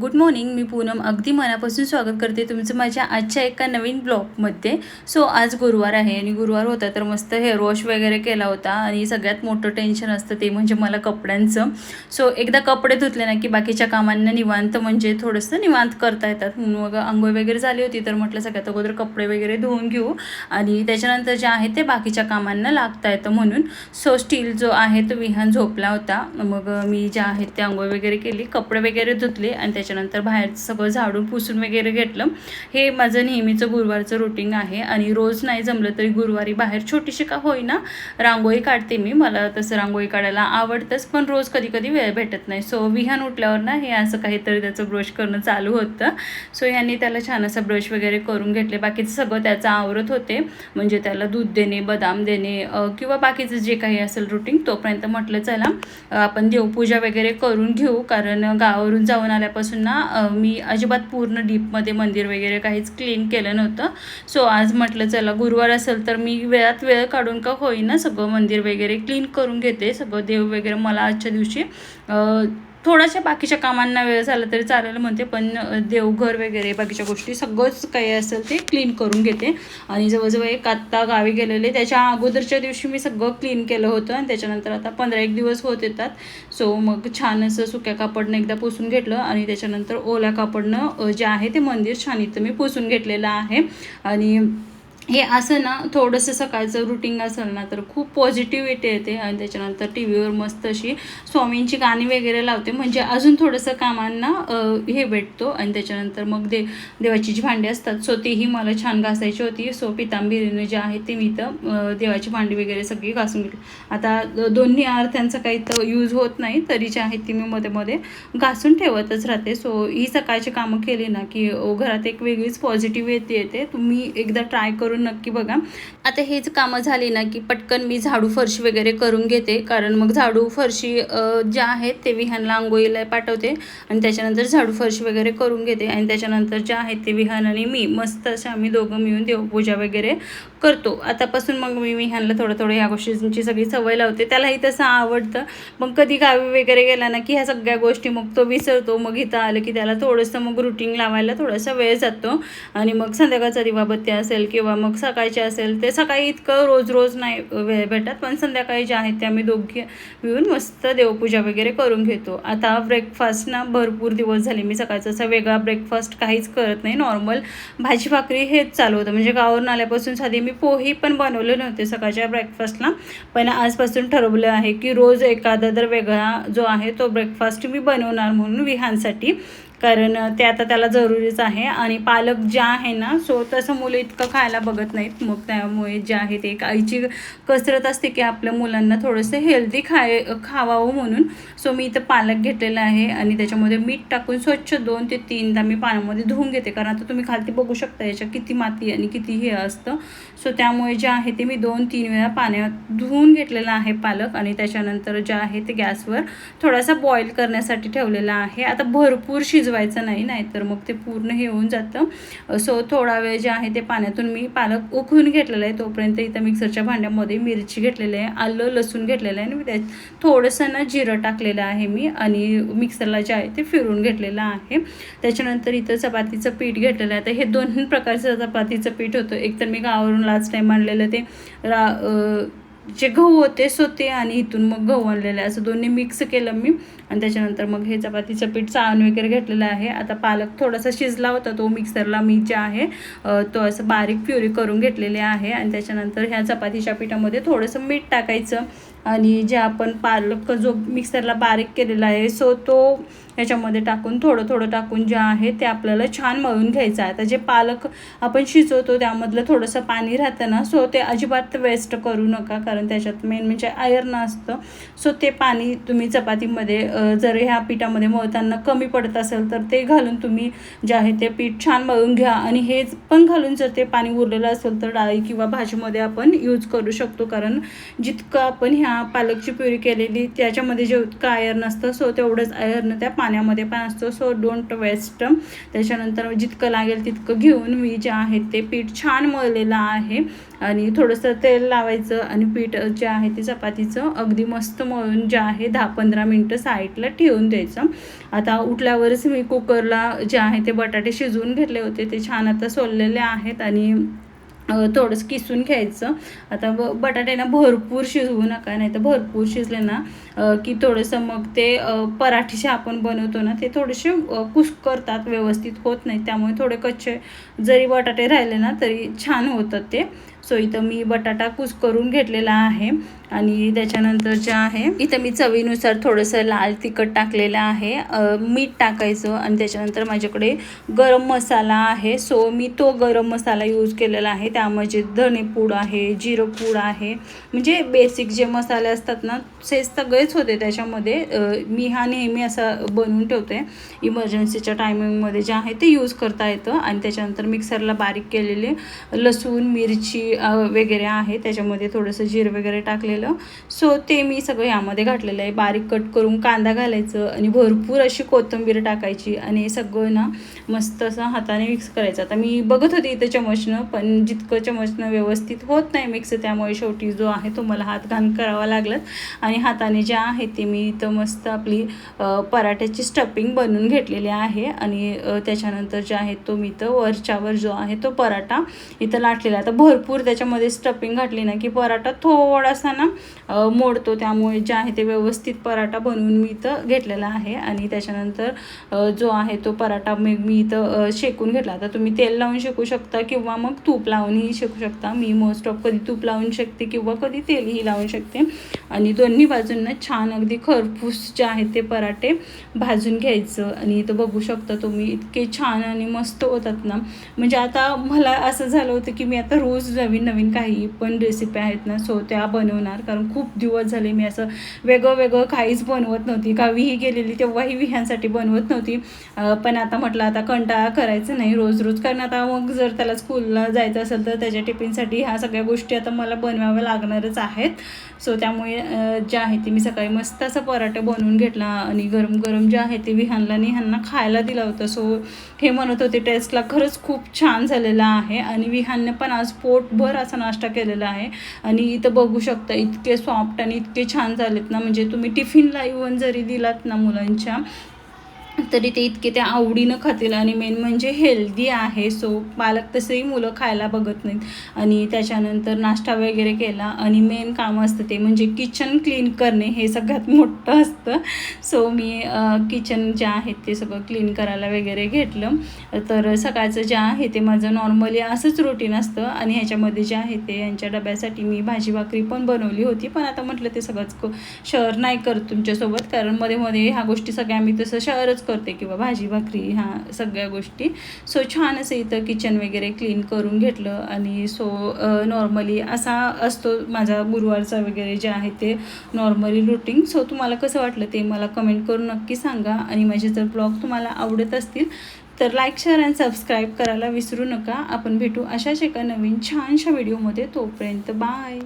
Good morning. मी पूनम अगदी मनापासून स्वागत करते तुमचं माझ्या आजच्या एका नवीन ब्लॉगमध्ये. सो आज गुरुवार आहे आणि गुरुवार होता तर मस्त हेअर वॉश वगैरे केला होता आणि सगळ्यात मोठं टेन्शन असतं ते म्हणजे मला कपड्यांचं. सो एकदा कपडे धुतले ना की बाकीच्या कामांना निवांत म्हणजे थोडंसं निवांत करता येतात. म्हणून मग आंघोळ वगैरे झाली होती तर म्हटलं सगळ्यात अगोदर कपडे वगैरे धुवून घेऊ आणि त्याच्यानंतर जे आहे ते बाकीच्या कामांना लागता येतं म्हणून. सो स्टील जो आहे तो विहान झोपला होता. मग मी जे आहे ते आंघोळ वगैरे केली, कपडे वगैरे धुतले आणि त्याच्यानंतर बाहेर सगळं झाडून पुसून वगैरे घेतलं. हे माझं नेहमीचं गुरुवारचं रुटीन आहे आणि रोज नाही जमलं तरी गुरुवारी बाहेर छोटीशी का होईना रांगोळी काढते मी. मला तसं रांगोळी काढायला आवडतंच पण रोज कधी कधी वेळ भेटत नाही. सो विहान उठल्यावर ना हे असं काहीतरी त्याचं ब्रश करणं चालू होतं. सो ह्यांनी त्याला छान असं ब्रश वगैरे करून घेतले. बाकीचं सगळं त्याचं आवरत होते म्हणजे त्याला दूध देणे, बदाम देणे किंवा बाकीचं जे काही असेल रुटीन. तोपर्यंत म्हटलं चला आपण देवपूजा वगैरे करून घेऊ कारण गावावरून जाऊन आल्यापासून ना मी अजिबात पूर्ण डीपमध्ये मंदिर वगैरे काहीच क्लीन केलं नव्हतं. सो आज म्हटलं चला गुरुवार असेल तर मी वेळात वेळ काढून का होईना सगळं मंदिर वगैरे क्लीन करून घेते. सगळं देव वगैरे मला आजच्या दिवशी थोड्याशा बाकीच्या कामांना वेळ झाला तरी चालेल म्हणते पण देवघर वगैरे बाकीच्या गोष्टी सगळंच काही असेल ते क्लीन करून घेते. आणि जवळजवळ एक आत्ता गावी गेलेले त्याच्या अगोदरच्या दिवशी मी सगळं क्लीन केलं होतं आणि त्याच्यानंतर आता 15-1 दिवस होत येतात. सो मग छान असं सुक्या कापडनं एकदा पुसून घेतलं आणि त्याच्यानंतर ओल्या कापडनं जे आहे ते मंदिर छान इथं मी पुसून घेतलेलं आहे. आणि हे असं ना थोडंसं सकाळचं रुटीन असेल ना तर खूप पॉझिटिव्हिटी येते आणि त्याच्यानंतर टी व्हीवर मस्त अशी स्वामींची गाणी वगैरे लावते म्हणजे अजून थोडंसं कामांना हे भेटतो. आणि त्याच्यानंतर मग देवाची जी भांडी असतात सो तीही मला छान घासायची होती. सो पितांबरीने जे आहे ते मी तर देवाची भांडी वगैरे सगळी घासून घेतली. आता दोन्ही अर्थांचा काही तर यूज होत नाही तरी जे आहे ती मी मध्ये मध्ये घासून ठेवतच राहते. सो ही सकाळची कामं केली ना की घरात एक वेगळीच पॉझिटिव्हिटी येते. तुम्ही एकदा ट्राय करून नक्की बघा. आता हेच कामं झाली ना की पटकन मी झाडू फरशी वगैरे करून घेते कारण मग झाडू फरशी ज्या आहेत ते विहानला आंघोळीला पाठवते आणि त्याच्यानंतर झाडू फरशी वगैरे करून घेते आणि त्याच्यानंतर जे आहेत ते विहान आणि मी मस्त असे आम्ही दोघं मिळून देवपूजा वगैरे करतो. आतापासून मग मी विहानला थोडं ह्या गोष्टींची सगळी सवय लावते. त्यालाही तसं आवडतं. मग कधी गावी वगैरे गेला ना की ह्या सगळ्या गोष्टी मग तो विसरतो. मग इथं आलं की त्याला थोडंसं मग रुटीन लावायला थोडासा वेळ जातो. आणि मग संध्याकाळचा दिवाबत्ती असेल किंवा मग सकाळचे असेल ते सकाळी इतकं रोज नाही वेळ भेटत पण संध्याकाळी जे आहेत ते आम्ही दोघे मिळून मस्त देवपूजा वगैरे करून घेतो. आता ब्रेकफास्ट ना भरपूर दिवस झाले मी सकाळचा असा वेगळा ब्रेकफास्ट काहीच करत नाही. नॉर्मल भाजी भाकरी हेच चालू होतं म्हणजे गावावरून आल्यापासून साधी मी पोही पण बनवले नव्हते सकाळच्या ब्रेकफास्टला. पण आजपासून ठरवलं आहे की रोज एखादा तर वेगळा जो आहे तो ब्रेकफास्ट मी बनवणार म्हणून विहानसाठी कारण ते आता त्याला जरुरीच आहे. आणि पालक जे आहे ना सो तसं मुलं इतकं खायला बघत नाहीत. मग त्यामुळे जे आहे ते एक आईची कसरत असते की आपल्या मुलांना थोडंसं हेल्दी खावावं म्हणून. सो मी इथं पालक घेतलेला आहे आणि त्याच्यामध्ये मीठ टाकून स्वच्छ 2 ते 3दा मी पाण्यामध्ये धुवून घेते कारण आता तुम्ही खालती बघू शकता याच्या किती माती आणि किती हे असतं. सो त्यामुळे जे आहे ते मी 2-3 वेळा पाण्यात धुवून घेतलेला आहे पालक आणि त्याच्यानंतर जे आहे ते गॅसवर थोडासा बॉईल करण्यासाठी ठेवलेला आहे. आता भरपूर शिजवायचं नाही तर मग ते पूर्ण हे होऊन जातं. सो थोडा वेळ जे आहे ते पाण्यातून मी पालक उकळून घेतलेला आहे. तोपर्यंत इथं मिक्सरच्या भांड्यामध्ये मिरची घेतलेली आहे, आलं लसूण घेतलेलं आहे आणि त्यात थोडंसं ना जिरं टाकलेलं आहे मी आणि मिक्सरला जे आहे ते फिरून घेतलेलं आहे. त्याच्यानंतर इथं चपातीचं पीठ घेतलेलं आहे. तर हे 2 प्रकारचं चपातीचं पीठ होतं. एक तर मी गावावरून लास्ट टाईम आणलेलं ते जे गहू होते सो ते आणि इथून मग गहू आणलेले असं दोन्ही मिक्स केलं मी आणि त्याच्यानंतर मग हे चपातीचं पीठ चाळून वगैरे घेतलेलं आहे. आता पालक थोडासा शिजला होता तो मिक्सरला मी जे आहे तो असं बारीक प्युरी करून घेतलेले आहे. आणि त्याच्यानंतर ह्या चपातीच्या पिठामध्ये थोडंसं मीठ टाकायचं आणि जे आपण पालक जो मिक्सरला बारीक केलेला आहे सो तो ह्याच्यामध्ये टाकून थोडं टाकून जे आहे ते आपल्याला छान मळून घ्यायचं आहे. आता जे पालक आपण शिजवतो त्यामधलं थोडंसं पाणी राहतं ना सो ते अजिबात वेस्ट करू नका कारण त्याच्यात मेन म्हणजे आयर्न असतं. सो ते पाणी तुम्ही चपातीमध्ये जर ह्या पिठामध्ये मळताना कमी पडत असेल तर ते घालून तुम्ही जे आहे ते पीठ छान मळून घ्या. आणि हे पण घालून जर ते पाणी उरलेलं असेल तर डाळी किंवा भाजीमध्ये आपण यूज करू शकतो कारण जितकं आपण ह्या पालकची प्युरी केलेली त्याच्यामध्ये जे आयर्न असतं सो तेवढंच आयर्न त्या पाण्यामध्ये पण असतो. So don't waste. त्याच्यानंतर जितकं लागेल तितकं घेऊन मी जे आहे ते पीठ छान मळलेलं आहे आणि थोडंसं तेल लावायचं आणि पीठ जे आहे ते चपातीचं अगदी मस्त मळून जे आहे 10-15 मिनटं साईडला ठेवून द्यायचं. आता उठल्यावरच मी कुकरला जे आहे ते बटाटे शिजवून घेतले होते, ते छान आता सोललेले आहेत आणि थोडंसं किसून घ्यायचं. आता बटाटे ना भरपूर शिजवू नका, नाही तर भरपूर शिजले ना की थोडंसं मग ते पराठीचे आपण बनवतो ना ते थोडेसे कुस्करतात, व्यवस्थित होत नाही. त्यामुळे थोडे कच्चे जरी बटाटे राहिले ना तरी छान होतात ते. सो इथं मी बटाटा कुस्करून घेतलेला आहे आणि त्याच्यानंतर जे आहे इथं मी चवीनुसार थोडंसं लाल तिखट टाकलेलं आहे, मीठ टाकायचं आणि त्याच्यानंतर माझ्याकडे गरम मसाला आहे. सो मी तो गरम मसाला यूज केलेला आहे. त्यामध्ये धणेपूड आहे, जिरं पूड आहे, म्हणजे बेसिक जे मसाले असतात ना ते सगळेच होते त्याच्यामध्ये. मी हा नेहमी असा बनवून ठेवते, इमर्जन्सीच्या टायमिंगमध्ये जे आहे ते यूज करता येतं. आणि त्याच्यानंतर मिक्सरला बारीक केलेले लसूण, मिरची वगैरे आहे, त्याच्यामध्ये थोडंसं जिरं वगैरे टाकलेलं. सो ते मी सगळं यामध्ये घातलेलं आहे. बारीक कट करून कांदा घालायचं आणि भरपूर अशी कोथिंबीर टाकायची आणि हे सगळं ना मस्त असं हाताने मिक्स करायचं. आता मी बघत होते इथं चमचनं, पण जितकं चमचनं व्यवस्थित होत नाही मिक्स, त्यामुळे शेवटी जो आहे तो मला हात घाण करावा लागला आणि हाताने जे आहे ते मी इथं मस्त आपली पराठ्याची स्टफिंग बनवून घेतलेली आहे. आणि त्याच्यानंतर जे आहे तो मी इथं वरच्यावर जो आहे तो पराठा इथं लाटलेला. आता भरपूर त्याच्यामध्ये स्टफिंग घातली ना की पराठा थोडासा ना मोडतो, त्यामुळे जे आहे ते व्यवस्थित पराठा बनवून मी इथं घेतलेला आहे. आणि त्याच्यानंतर जो आहे तो पराठा मी इथं शेकून घेतला. आता तुम्ही तेल लावून शेकू शकता किंवा मग तूप लावूनही शेकू शकता. मी मोस्ट ऑफ कधी तूप लावून शेकते किंवा कधी तेलही लावून शेकते. आणि दोन्ही बाजूंना छान अगदी खरपूस जे आहे ते पराठे भाजून घ्यायचं. आणि इथं बघू शकता तुम्ही इतके छान आणि मस्त होतात ना, म्हणजे आता मला असं झालं होतं की मी आता रोज नवीन काही पण रेसिपी आहेत ना सो त्या बनवणार, कारण खूप दिवस झाले मी असं वेगळं काहीच बनवत नव्हती. गावीही गेलेली तेव्हाही विह्यांसाठी बनवत नव्हती. पण आता म्हटलं आता कंटाळा करायचं नाही रोज, कारण आता मग जर त्याला स्कूलला जायचं असेल तर त्याच्या टिफिनसाठी ह्या सगळ्या गोष्टी आता मला बनवाव्या लागणारच आहेत. सो त्यामुळे जे आहे ते मी सकाळी मस्त असं पराठा बनवून घेतला आणि गरम जे आहे ते विहानला ह्यांना खायला दिला होता. सो हे म्हणत होते टेस्टला खरंच खूप छान झालेला आहे आणि विहानने पण आज पोटभर असा नाश्ता केलेला आहे. आणि इथं बघू शकता इतके सॉफ्ट आणि इतके छान झालेत ना, म्हणजे तुम्ही टिफिनला इव्हन जरी दिलात ना मुलांच्या तरी ते इतके ते आवडीनं खातील आणि मेन म्हणजे हेल्दी आहे. सो पालक तसंही मुलं खायला बघत नाहीत. आणि त्याच्यानंतर नाश्ता वगैरे केला आणि मेन काम असतं ते म्हणजे किचन क्लीन करणे, हे सगळ्यात मोठं असतं. सो मी किचन जे आहे ते सगळं क्लीन करायला वगैरे घेतलं. तर सकाळचं जे आहे ते माझं नॉर्मली असंच रुटीन असतं. आणि ह्याच्यामध्ये जे आहे ते यांच्या डब्यासाठी मी भाजी भाकरी पण बनवली होती, पण आता म्हटलं ते सगळंच शेअर नाही करत तुमच्यासोबत, कारण मध्ये ह्या गोष्टी सगळ्या मी तसं शेअरच करते किंवा भाजी भाकरी ह्या सगळ्या गोष्टी. सो छान असं इथं किचन वगैरे क्लीन करून घेतलं. आणि सो नॉर्मली असा असतो माझा गुरुवारचा वगैरे जे आहे ते नॉर्मली रुटीन. सो तुम्हाला कसं वाटलं ते मला कमेंट करून नक्की सांगा. आणि माझे जर ब्लॉग तुम्हाला आवडत असतील तर लाईक, शेअर आणि सबस्क्राईब करायला विसरू नका. आपण भेटू अशाच एका नवीन छानशा व्हिडिओमध्ये. तोपर्यंत बाय.